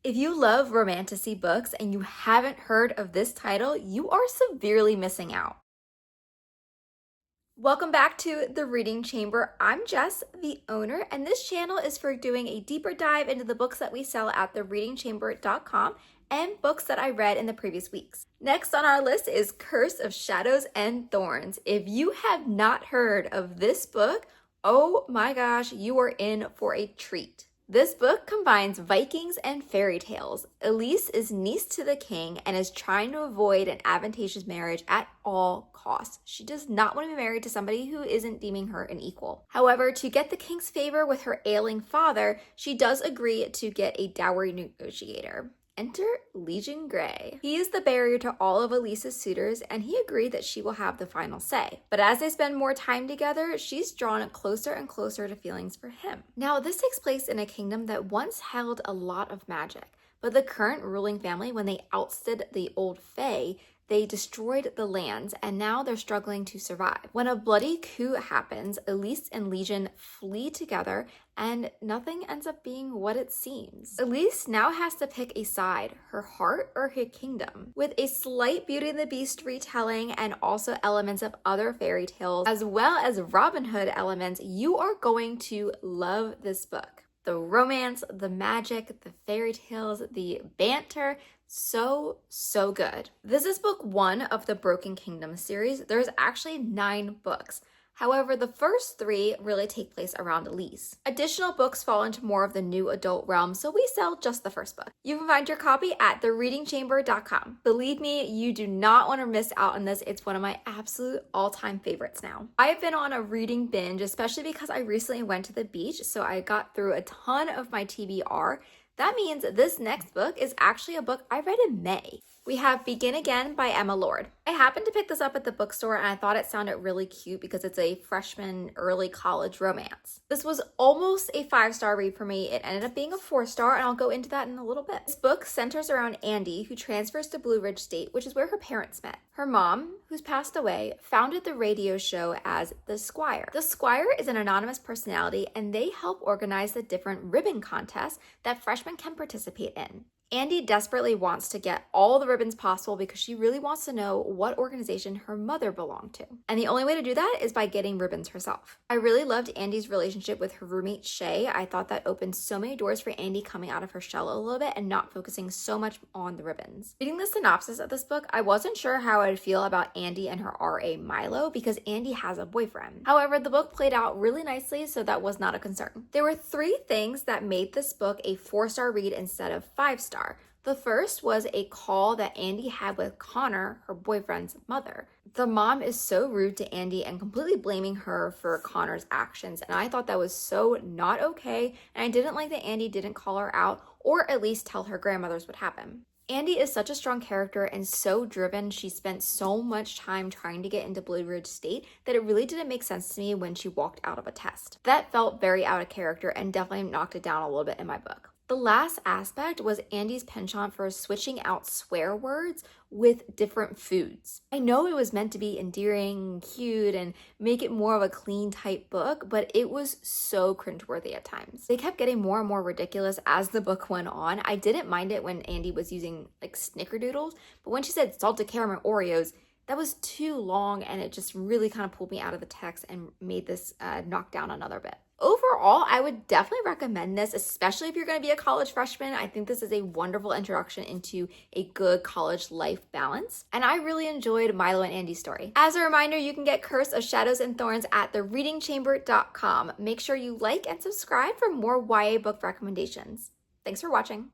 If you love romantasy books and you haven't heard of this title, you are severely missing out. Welcome back to the Reading Chamber. I'm Jess, the owner, and this channel is for doing a deeper dive into the books that we sell at thereadingchamber.com and books that I read in the previous weeks. Next on our list is Curse of Shadows and Thorns. If you have not heard of this book, oh my gosh, you are in for a treat. This book combines Vikings and fairy tales. Elise is niece to the king and is trying to avoid an advantageous marriage at all costs. She does not want to be married to somebody who isn't deeming her an equal. However, to get the king's favor with her ailing father, she does agree to get a dowry negotiator. Enter Legion Grey. He is the barrier to all of Elise's suitors, and he agreed that she will have the final say. But as they spend more time together, she's drawn closer and closer to feelings for him. Now, this takes place in a kingdom that once held a lot of magic, but the current ruling family, when they ousted the old fae, they destroyed the lands, and now they're struggling to survive. When a bloody coup happens, Elise and Legion flee together, and nothing ends up being what it seems. Elise now has to pick a side, her heart or her kingdom. With a slight Beauty and the Beast retelling and also elements of other fairy tales, as well as Robin Hood elements, you are going to love this book. The romance, the magic, the fairy tales, the banter, so good. This is book 1 of the Broken Kingdom series. There's actually 9 books. However, the first 3 really take place around Elise. Additional books fall into more of the new adult realm, so we sell just the first book. You can find your copy at thereadingchamber.com. Believe me, you do not want to miss out on this. It's one of my absolute all-time favorites now. I've been on a reading binge, especially because I recently went to the beach, so I got through a ton of my TBR. That means this next book is actually a book I read in May. We have Begin Again by Emma Lord. I happened to pick this up at the bookstore and I thought it sounded really cute because it's a freshman early college romance. This was almost a 5-star read for me. It ended up being a 4-star, and I'll go into that in a little bit. This book centers around Andy, who transfers to Blue Ridge State, which is where her parents met. Her mom, who's passed away, founded the radio show as The Squire. The Squire is an anonymous personality, and they help organize the different ribbon contests that freshmen can participate in. Andy desperately wants to get all the ribbons possible because she really wants to know what organization her mother belonged to. And the only way to do that is by getting ribbons herself. I really loved Andy's relationship with her roommate Shay. I thought that opened so many doors for Andy coming out of her shell a little bit and not focusing so much on the ribbons. Reading the synopsis of this book, I wasn't sure how I'd feel about Andy and her RA Milo because Andy has a boyfriend. However, the book played out really nicely, so that was not a concern. There were 3 things that made this book a 4-star read instead of 5-star. The first was a call that Andy had with Connor, her boyfriend's mother. The mom is so rude to Andy and completely blaming her for Connor's actions, and I thought that was so not okay, and I didn't like that Andy didn't call her out or at least tell her grandmothers what happened. Andy is such a strong character and so driven. She spent so much time trying to get into Blue Ridge State that it really didn't make sense to me when she walked out of a test. That felt very out of character and definitely knocked it down a little bit in my book. The last aspect was Andy's penchant for switching out swear words with different foods. I know it was meant to be endearing, cute, and make it more of a clean type book, but it was so cringeworthy at times. They kept getting more and more ridiculous as the book went on. I didn't mind it when Andy was using like snickerdoodles, but when she said salted caramel Oreos, that was too long, and it just really kind of pulled me out of the text and made this knock down another bit. Overall, I would definitely recommend this, especially if you're going to be a college freshman. I think this is a wonderful introduction into a good college life balance. And I really enjoyed Milo and Andy's story. As a reminder, you can get Curse of Shadows and Thorns at thereadingchamber.com. Make sure you like and subscribe for more YA book recommendations. Thanks for watching.